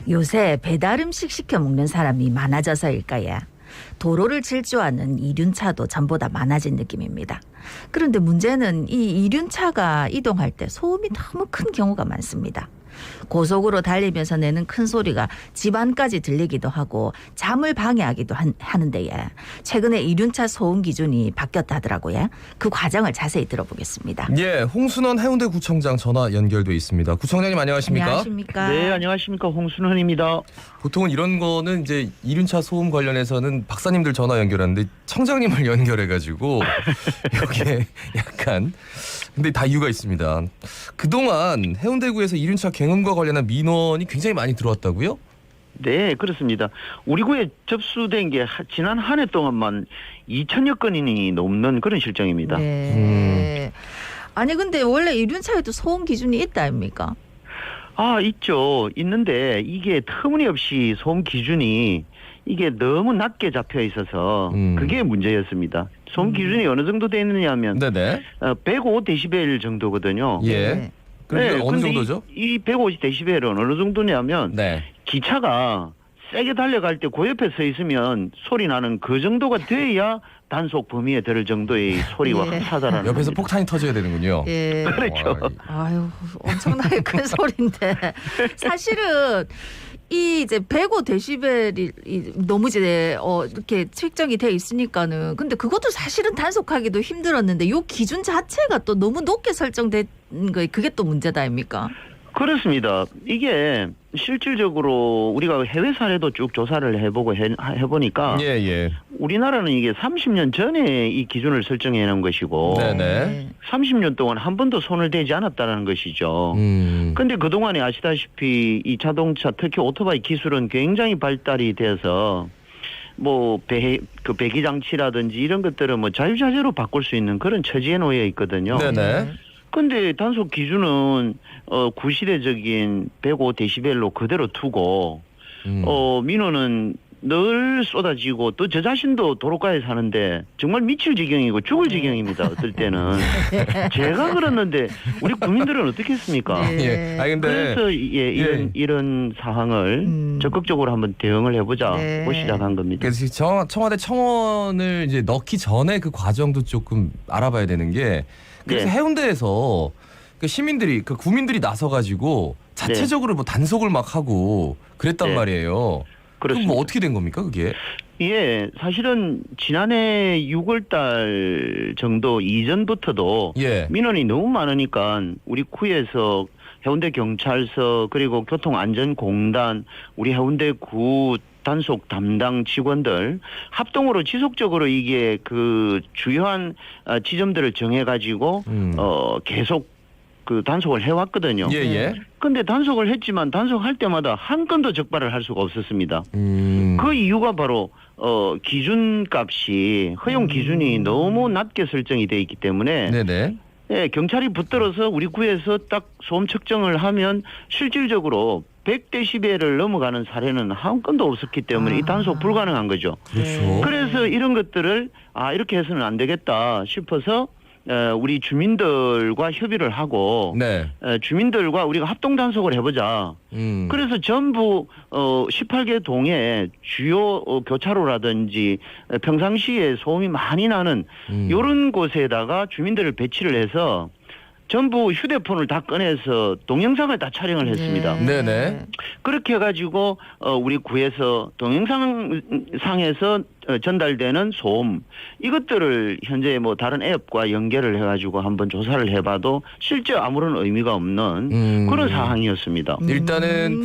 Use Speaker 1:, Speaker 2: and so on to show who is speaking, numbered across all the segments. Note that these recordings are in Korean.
Speaker 1: 요새 배달 음식 시켜 먹는 사람이 많아져서일까요? 도로를 질주하는 이륜차도 전보다 많아진 느낌입니다. 그런데 문제는 이 이륜차가 이동할 때 소음이 너무 큰 경우가 많습니다. 고속으로 달리면서 내는 큰 소리가 집안까지 들리기도 하고 잠을 방해하기도 하는데요. 최근에 이륜차 소음 기준이 바뀌었다더라고요. 그 과정을 자세히 들어보겠습니다.
Speaker 2: 예, 홍순원 해운대구청장 전화 연결돼 있습니다. 구청장님 안녕하십니까?
Speaker 1: 안녕하십니까?
Speaker 3: 네, 안녕하십니까. 홍순헌입니다.
Speaker 2: 보통은 이런 거는 이제 이륜차 소음 관련해서는 박사님들 전화 연결하는데 청장님을 연결해가지고 여기에 약간 근데 다 이유가 있습니다. 그동안 해운대구에서 이륜차 경음과 관련한 민원이 굉장히 많이 들어왔다고요?
Speaker 3: 네, 그렇습니다. 우리 구에 접수된 게 지난 한 해 동안만 2천여 건이 넘는 그런 실정입니다.
Speaker 1: 네. 아니 근데 원래 이륜차에도 소음 기준이 있다 아닙니까?
Speaker 3: 아, 있죠. 있는데 이게 터무니없이 소음 기준이 이게 너무 낮게 잡혀 있어서 그게 문제였습니다. 소음 기준이 어느 정도 돼 있느냐 하면
Speaker 2: 네네.
Speaker 3: 105데시벨 정도거든요.
Speaker 2: 예.
Speaker 1: 네.
Speaker 2: 그게 어느
Speaker 3: 근데
Speaker 2: 정도죠?
Speaker 3: 이 150데시벨은 어느 정도냐면
Speaker 2: 네.
Speaker 3: 기차가 세게 달려갈 때 그 옆에 서 있으면 소리 나는 그 정도가 돼야 단속 범위에 들을 정도의 소리와
Speaker 1: 예.
Speaker 3: 흑사다라는
Speaker 2: 옆에서
Speaker 3: 겁니다.
Speaker 2: 폭탄이 터져야 되는군요.
Speaker 1: 예.
Speaker 3: 그렇죠.
Speaker 1: 아유, 엄청나게 큰 소리인데 사실은 이 이제 105데시벨이 너무 이제 이렇게 책정이 돼 있으니까는 근데 그것도 사실은 단속하기도 힘들었는데 요 기준 자체가 또 너무 높게 설정된 거 그게 또 문제다 아닙니까?
Speaker 3: 그렇습니다. 이게 실질적으로 우리가 해외 사례도 쭉 조사를 해보니까
Speaker 2: 예, 예.
Speaker 3: 우리나라는 이게 30년 전에 이 기준을 설정해 놓은 것이고
Speaker 2: 네네.
Speaker 3: 30년 동안 한 번도 손을 대지 않았다는 것이죠. 근데 그동안에 아시다시피 이 자동차 특히 오토바이 기술은 굉장히 발달이 돼서 뭐 배기 장치라든지 이런 것들은 뭐 자유자재로 바꿀 수 있는 그런 처지에 놓여 있거든요.
Speaker 2: 네네.
Speaker 3: 근데 단속 기준은 구시대적인 105데시벨로 그대로 두고 민원은 늘 쏟아지고 또 저 자신도 도로가에 사는데 정말 미칠 지경이고 죽을 지경입니다. 어떨 때는 제가 그랬는데 우리 국민들은 어떻겠습니까?
Speaker 1: 네.
Speaker 2: 예. 아니 근데
Speaker 3: 그래서 이런 사항을 적극적으로 한번 대응을 해보자고
Speaker 1: 네.
Speaker 3: 시작한 겁니다.
Speaker 2: 그래서 청와대 청원을 이제 넣기 전에 그 과정도 조금 알아봐야 되는 게 그래서
Speaker 3: 네.
Speaker 2: 해운대에서 그 시민들이 그 구민들이 나서가지고 자체적으로 뭐 단속을 막 하고 그랬단
Speaker 3: 네.
Speaker 2: 말이에요. 그럼
Speaker 3: 그렇습니다.
Speaker 2: 뭐 어떻게 된 겁니까 그게?
Speaker 3: 예, 사실은 지난해 6월달 정도 이전부터도
Speaker 2: 예.
Speaker 3: 민원이 너무 많으니까 우리 구에서 해운대 경찰서 그리고 교통안전공단 우리 해운대구 단속 담당 직원들 합동으로 지속적으로 이게 그 주요한 지점들을 정해가지고 계속 그 단속을 해왔거든요.
Speaker 2: 예예.
Speaker 3: 근데 단속을 했지만 단속할 때마다 한 건도 적발을 할 수가 없었습니다. 그 이유가 바로 기준값이 허용 기준이 너무 낮게 설정이 돼 있기 때문에
Speaker 2: 네네.
Speaker 3: 예, 경찰이 붙들어서 우리 구에서 딱 소음 측정을 하면 실질적으로 100데시벨을 넘어가는 사례는 한 건도 없었기 때문에 이 단속 불가능한 거죠.
Speaker 2: 그렇죠.
Speaker 3: 그래서 이런 것들을 이렇게 해서는 안 되겠다 싶어서 우리 주민들과 협의를 하고
Speaker 2: 네.
Speaker 3: 주민들과 우리가 합동 단속을 해보자. 그래서 전부 18개 동에 주요 교차로라든지 평상시에 소음이 많이 나는 이런 곳에다가 주민들을 배치를 해서 전부 휴대폰을 다 꺼내서 동영상을 다 촬영을 했습니다.
Speaker 2: 네네.
Speaker 3: 그렇게 해가지고 우리 구에서 동영상에서 전달되는 소음 이것들을 현재 뭐 다른 앱과 연결을 해가지고 한번 조사를 해봐도 실제 아무런 의미가 없는 그런 사항이었습니다.
Speaker 2: 일단은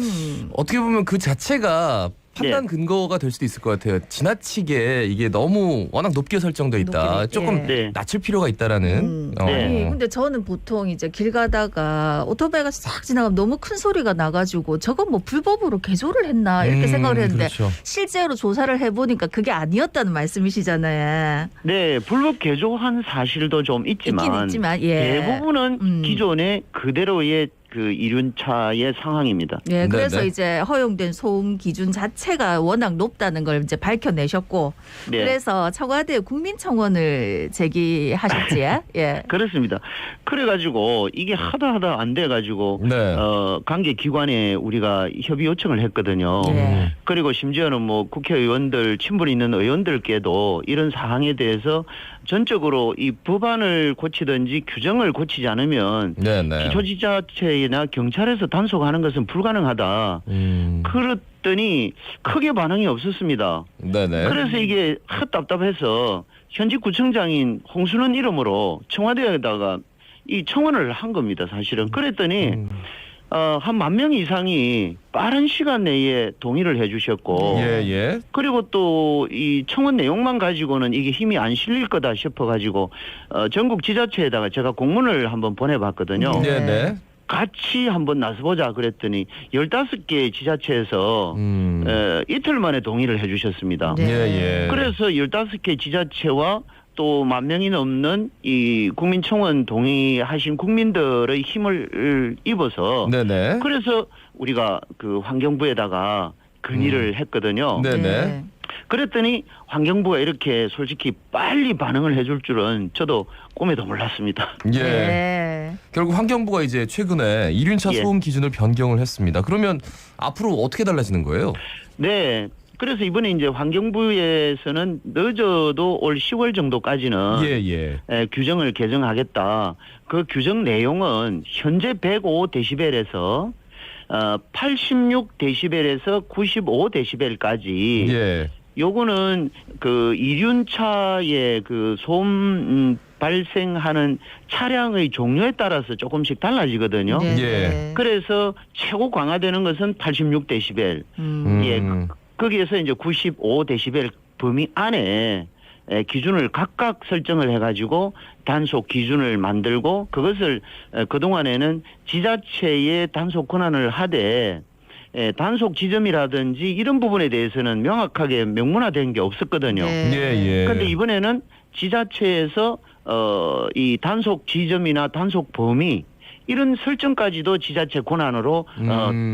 Speaker 2: 어떻게 보면 그 자체가 판단 근거가 될 수도 있을 것 같아요. 지나치게 이게 너무 워낙 높게 설정돼 있다.
Speaker 1: 높게,
Speaker 2: 조금
Speaker 3: 네.
Speaker 2: 낮출 필요가 있다라는.
Speaker 3: 네.
Speaker 1: 근데 저는 보통 이제 길 가다가 오토바이가 싹 지나가면 너무 큰 소리가 나가지고 저건 뭐 불법으로 개조를 했나 이렇게 생각을 했는데
Speaker 2: 그렇죠.
Speaker 1: 실제로 조사를 해보니까 그게 아니었다는 말씀이시잖아요.
Speaker 3: 네, 불법 개조한 사실도 좀
Speaker 1: 있긴
Speaker 3: 있지만
Speaker 1: 있지만 예.
Speaker 3: 대부분은 기존의 그대로의 그 이륜차의 상황입니다.
Speaker 1: 예, 그래서
Speaker 2: 네네.
Speaker 1: 이제 허용된 소음 기준 자체가 워낙 높다는 걸 이제 밝혀내셨고,
Speaker 3: 네.
Speaker 1: 그래서 청와대 국민청원을 제기하셨지, 예.
Speaker 3: 그렇습니다. 그래가지고 이게 하다 안 돼가지고
Speaker 2: 네.
Speaker 3: 관계 기관에 우리가 협의 요청을 했거든요.
Speaker 1: 예.
Speaker 3: 그리고 심지어는 뭐 국회의원들 친분 있는 의원들께도 이런 사항에 대해서 전적으로 이 법안을 고치든지 규정을 고치지 않으면
Speaker 2: 네네.
Speaker 3: 기초지자체나 경찰에서 단속하는 것은 불가능하다. 그랬더니 크게 반응이 없었습니다.
Speaker 2: 네네.
Speaker 3: 그래서 이게 답답해서 현직 구청장인 홍순원 이름으로 청와대에다가 이 청원을 한 겁니다. 사실은. 그랬더니 한 10,000명 이상이 빠른 시간 내에 동의를 해주셨고,
Speaker 2: 예.
Speaker 3: 그리고 또 이 청원 내용만 가지고는 이게 힘이 안 실릴 거다 싶어가지고 전국 지자체에다가 제가 공문을 한번 보내봤거든요.
Speaker 1: 네.
Speaker 2: 네네.
Speaker 3: 같이 한번 나서보자 그랬더니 15개 지자체에서 이틀 만에 동의를 해주셨습니다.
Speaker 1: 네.
Speaker 2: 예.
Speaker 3: 그래서 15개 지자체와 또 10,000명이 넘는 이 국민청원 동의하신 국민들의 힘을 입어서
Speaker 2: 네네.
Speaker 3: 그래서 우리가 그 환경부에다가 건의를 했거든요.
Speaker 2: 네네.
Speaker 3: 그랬더니 환경부가 이렇게 솔직히 빨리 반응을 해줄 줄은 저도 꿈에도 몰랐습니다.
Speaker 2: 예.
Speaker 1: 예.
Speaker 2: 결국 환경부가 이제 최근에 이륜차
Speaker 3: 예.
Speaker 2: 소음 기준을 변경을 했습니다. 그러면 앞으로 어떻게 달라지는 거예요?
Speaker 3: 네. 그래서 이번에 이제 환경부에서는 늦어도 올 10월 정도까지는
Speaker 2: 예.
Speaker 3: 규정을 개정하겠다. 그 규정 내용은 현재 105데시벨에서 86데시벨에서 95데시벨까지
Speaker 2: 예.
Speaker 3: 요거는 그 이륜차의 그 소음 발생하는 차량의 종류에 따라서 조금씩 달라지거든요.
Speaker 1: 네.
Speaker 2: 예.
Speaker 3: 그래서 최고 강화되는 것은 86데시벨. 예, 거기에서 이제 95데시벨 범위 안에 기준을 각각 설정을 해가지고 단속 기준을 만들고 그것을 그동안에는 지자체의 단속 권한을 하되 단속 지점이라든지 이런 부분에 대해서는 명확하게 명문화된 게 없었거든요.
Speaker 2: 예.
Speaker 3: 그런데 이번에는 지자체에서 이 단속 지점이나 단속 범위 이런 설정까지도 지자체 권한으로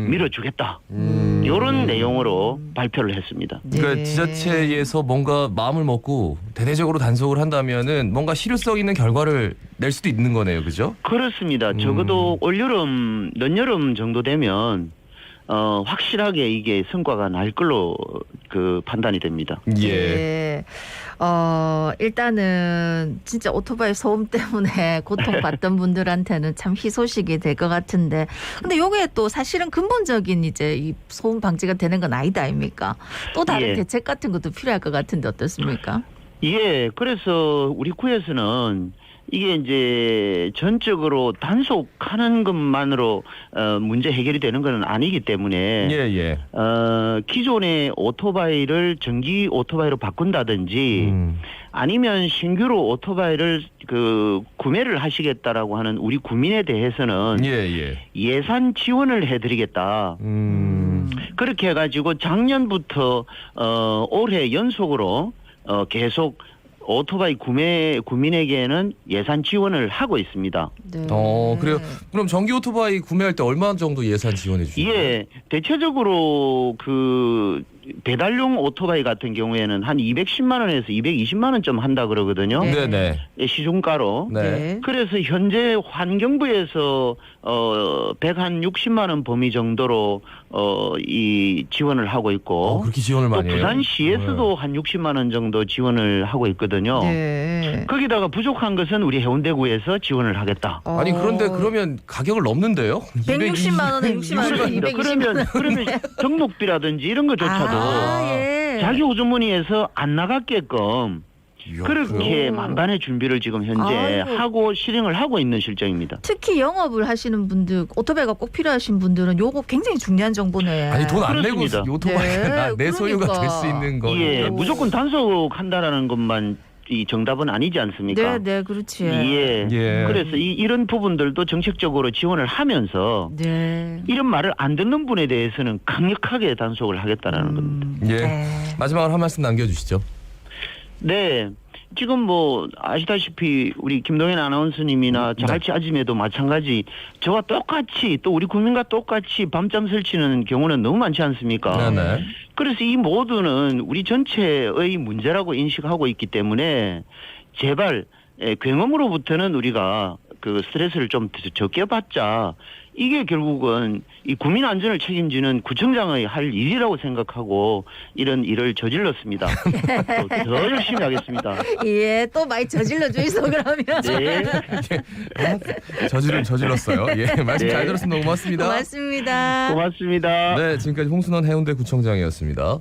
Speaker 3: 밀어주겠다. 이런 내용으로 발표를 했습니다.
Speaker 2: 그러니까
Speaker 1: 네.
Speaker 2: 지자체에서 뭔가 마음을 먹고 대대적으로 단속을 한다면은 뭔가 실효성 있는 결과를 낼 수도 있는 거네요, 그죠?
Speaker 3: 그렇습니다. 적어도 올여름, 늦여름 정도 되면 확실하게 이게 성과가 날 걸로 그 판단이 됩니다.
Speaker 2: 예.
Speaker 1: 예. 일단은 진짜 오토바이 소음 때문에 고통받던 분들한테는 참 희소식이 될 것 같은데, 근데 요게 또 사실은 근본적인 이제 이 소음 방지가 되는 건 아니다 아닙니까? 또 다른
Speaker 3: 예.
Speaker 1: 대책 같은 것도 필요할 것 같은데 어떻습니까?
Speaker 3: 예, 그래서 우리 구에서는 이게 이제 전적으로 단속하는 것만으로 문제 해결이 되는 것은 아니기 때문에
Speaker 2: 예.
Speaker 3: 기존의 오토바이를 전기 오토바이로 바꾼다든지 아니면 신규로 오토바이를 그 구매를 하시겠다라고 하는 우리 국민에 대해서는
Speaker 2: 예.
Speaker 3: 예산 지원을 해드리겠다. 그렇게 해가지고 작년부터 올해 연속으로 계속 오토바이 구민에게는 예산 지원을 하고 있습니다.
Speaker 1: 네.
Speaker 2: 그래요. 그럼 전기 오토바이 구매할 때 얼마 정도 예산 지원해 주시나요?
Speaker 3: 예, 대체적으로 그 배달용 오토바이 같은 경우에는 한 210만 원에서 220만 원쯤 한다 그러거든요.
Speaker 1: 네.
Speaker 2: 네네.
Speaker 3: 시중가로.
Speaker 2: 네.
Speaker 3: 그래서 현재 환경부에서 160만 원 범위 정도로 이 지원을 하고 있고
Speaker 2: 그렇게 지원을
Speaker 3: 또
Speaker 2: 많이 해요?
Speaker 3: 부산시에서도 한 60만 원 정도 지원을 하고 있거든요.
Speaker 1: 네.
Speaker 3: 거기다가 부족한 것은 우리 해운대구에서 지원을 하겠다.
Speaker 2: 아니 그런데 그러면 가격을 넘는데요?
Speaker 1: 160만 원에 60만 원에
Speaker 3: 그렇습니다.
Speaker 1: 220만
Speaker 3: 그러면 등록비라든지 이런 것조차도
Speaker 1: 예.
Speaker 3: 자기 호주머니에서 안 나갔게끔
Speaker 2: 이야,
Speaker 3: 그렇게
Speaker 2: 그래요?
Speaker 3: 만반의 준비를 지금 현재
Speaker 1: 아이고.
Speaker 3: 하고 실행을 하고 있는 실정입니다.
Speaker 1: 특히 영업을 하시는 분들, 오토바이가 꼭 필요하신 분들은 요거 굉장히 중요한 정보네.
Speaker 2: 아니 돈 안 내고
Speaker 3: 그렇습니다.
Speaker 2: 오토바이가
Speaker 1: 네,
Speaker 2: 내 소유가
Speaker 1: 그러니까.
Speaker 2: 될 수 있는 거.
Speaker 3: 예, 무조건 단속한다라는 것만 이 정답은 아니지 않습니까?
Speaker 1: 네, 그렇지.
Speaker 3: 예.
Speaker 2: 예.
Speaker 3: 그래서 이런 부분들도 정책적으로 지원을 하면서
Speaker 1: 네.
Speaker 3: 이런 말을 안 듣는 분에 대해서는 강력하게 단속을 하겠다라는 겁니다.
Speaker 2: 예.
Speaker 1: 네.
Speaker 2: 마지막으로 한 말씀 남겨주시죠.
Speaker 3: 네. 지금 뭐 아시다시피 우리 김동현 아나운서님이나 자갈치 아줌에도 마찬가지 저와 똑같이 또 우리 국민과 똑같이 밤잠 설치는 경우는 너무 많지 않습니까?
Speaker 2: 네네.
Speaker 3: 그래서 이 모두는 우리 전체의 문제라고 인식하고 있기 때문에 제발 굉음으로부터는 우리가 그 스트레스를 좀 적게 받자. 이게 결국은 이 국민 안전을 책임지는 구청장의 할 일이라고 생각하고 이런 일을 저질렀습니다. 더 열심히 하겠습니다.
Speaker 1: 예, 또 많이 저질러 주이소 그러면.
Speaker 3: 네.
Speaker 2: 저질렀어요. 예, 말씀
Speaker 3: 네.
Speaker 2: 잘 들었습니다. 고맙습니다.
Speaker 1: 고맙습니다.
Speaker 3: 고맙습니다.
Speaker 2: 네, 지금까지 홍순원 해운대 구청장이었습니다.